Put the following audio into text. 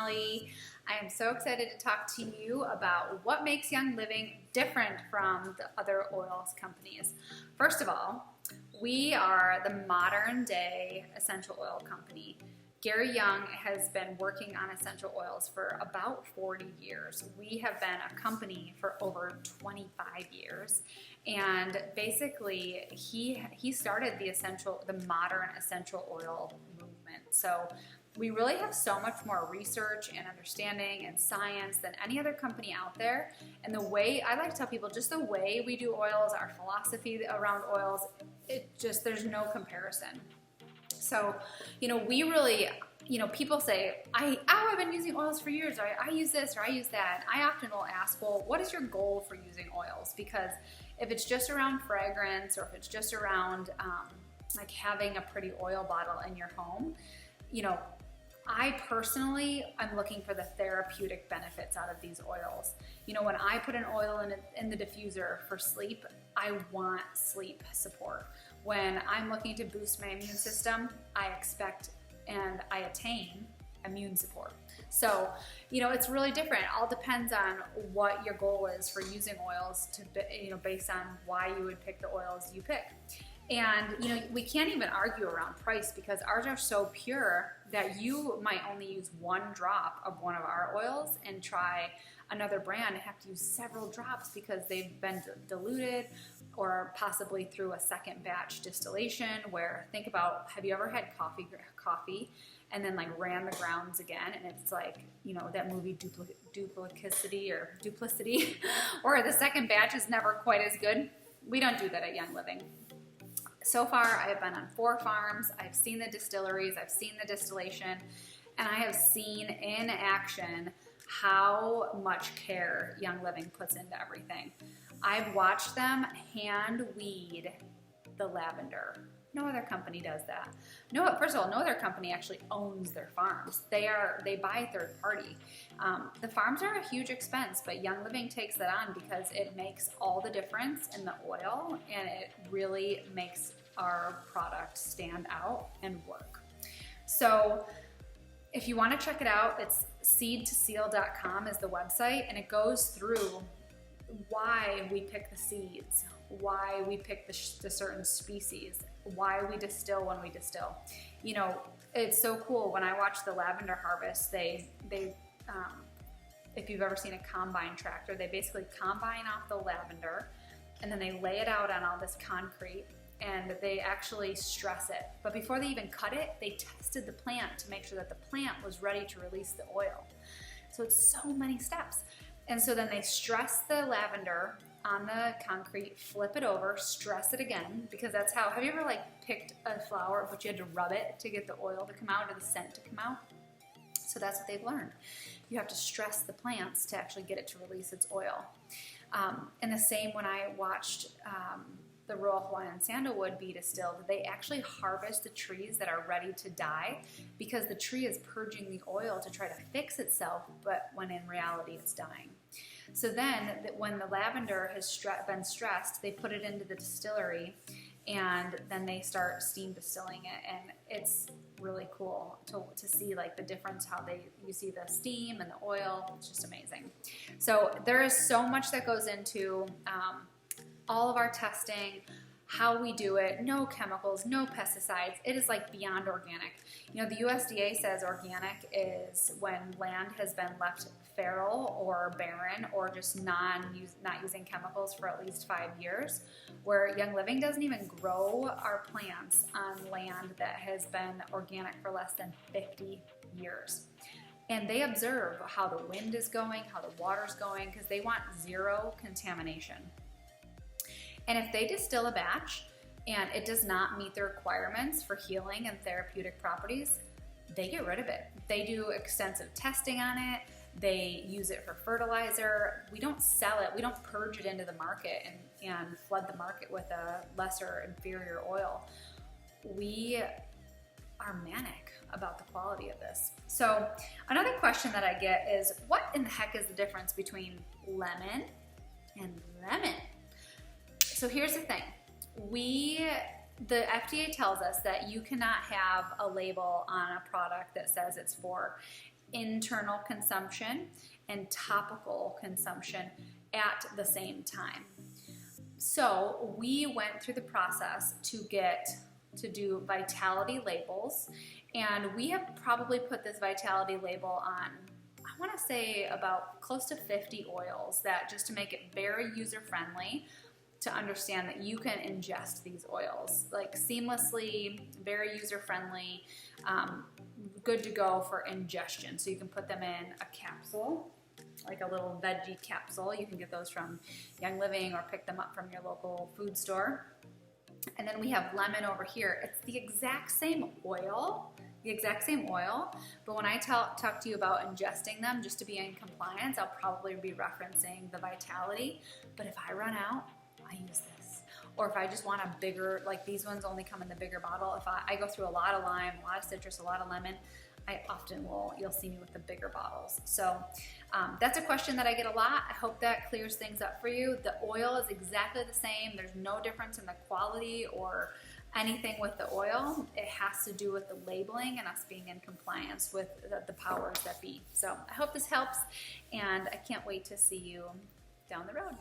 Molly. I am so excited to talk to you about what makes Young Living different from the other oils companies. First of all, we are the modern day essential oil company. Gary Young has been working on essential oils for about 40 years. We have been a company for over 25 years. And basically, he started the modern essential oil movement. So we really have so much more research and understanding and science than any other company out there. And the way, I like to tell people, just the way we do oils, our philosophy around oils, there's no comparison. So, we really, people say, I've been using oils for years, or I use this, or I use that. I often will ask, well, what is your goal for using oils? Because if it's just around fragrance, or if it's just around like having a pretty oil bottle in your home, I personally, I'm looking for the therapeutic benefits out of these oils. When I put an oil in the diffuser for sleep, I want sleep support. When I'm looking to boost my immune system, I expect and I attain immune support. So, it's really different. It all depends on what your goal is for using oils based on why you would pick the oils you pick. And, we can't even argue around price because ours are so pure that you might only use one drop of one of our oils and try another brand and have to use several drops because they've been diluted or possibly through a second batch distillation where, think about, have you ever had coffee and then ran the grounds again, and it's that movie Duplicity or the second batch is never quite as good. We don't do that at Young Living. So far, I have been on 4 farms. I've seen the distilleries, I've seen the distillation, and I have seen in action how much care Young Living puts into everything. I've watched them hand weed the lavender. No other company does that. First of all, no other company actually owns their farms. They buy third party. The farms are a huge expense, but Young Living takes that on because it makes all the difference in the oil, and it really makes our product stand out and work. So if you want to check it out, it's seedtoseal.com is the website, and it goes through why we pick the seeds, why we pick the certain species, why we distill when we distill. It's so cool. When I watch the lavender harvest, they if you've ever seen a combine tractor, they basically combine off the lavender and then they lay it out on all this concrete and they actually stress it. But before they even cut it, they tested the plant to make sure that the plant was ready to release the oil. So it's so many steps. And so then they stress the lavender on the concrete, flip it over, stress it again, because that's how, have you ever picked a flower but you had to rub it to get the oil to come out or the scent to come out? So that's what they've learned. You have to stress the plants to actually get it to release its oil. And the same when I watched the Royal Hawaiian Sandalwood be distilled, they actually harvest the trees that are ready to die because the tree is purging the oil to try to fix itself, but when in reality it's dying. So then when the lavender has been stressed, they put it into the distillery and then they start steam distilling it, and it's really cool to see the difference, how you see the steam and the oil. It's just amazing. So there is so much that goes into all of our testing, how we do it, no chemicals, no pesticides. It is beyond organic. The USDA says organic is when land has been left feral or barren or just not using chemicals for at least 5 years, where Young Living doesn't even grow our plants on land that has been organic for less than 50 years. And they observe how the wind is going, how the water's going, because they want zero contamination. And if they distill a batch and it does not meet the requirements for healing and therapeutic properties, they get rid of it. They do extensive testing on it. They use it for fertilizer. We don't sell it. We don't purge it into the market and flood the market with a lesser, inferior oil. We are manic about the quality of this. So another question that I get is, what in the heck is the difference between lemon and lemon? So here's the thing. The FDA tells us that you cannot have a label on a product that says it's for internal consumption and topical consumption at the same time. So we went through the process to do vitality labels, and we have probably put this vitality label on, I want to say, about close to 50 oils, that just to make it very user friendly, to understand that you can ingest these oils like seamlessly, very user friendly, good to go for ingestion. So you can put them in a capsule, like a little veggie capsule. You can get those from Young Living or pick them up from your local food store. And then we have lemon over here. It's the exact same oil, but when I talk to you about ingesting them just to be in compliance, I'll probably be referencing the vitality. But if I run out, I use this. Or if I just want a bigger, like these ones only come in the bigger bottle. If I go through a lot of lime, a lot of citrus, a lot of lemon, I often you'll see me with the bigger bottles. So that's a question that I get a lot. I hope that clears things up for you. The oil is exactly the same. There's no difference in the quality or anything with the oil. It has to do with the labeling and us being in compliance with the powers that be. So I hope this helps, and I can't wait to see you down the road.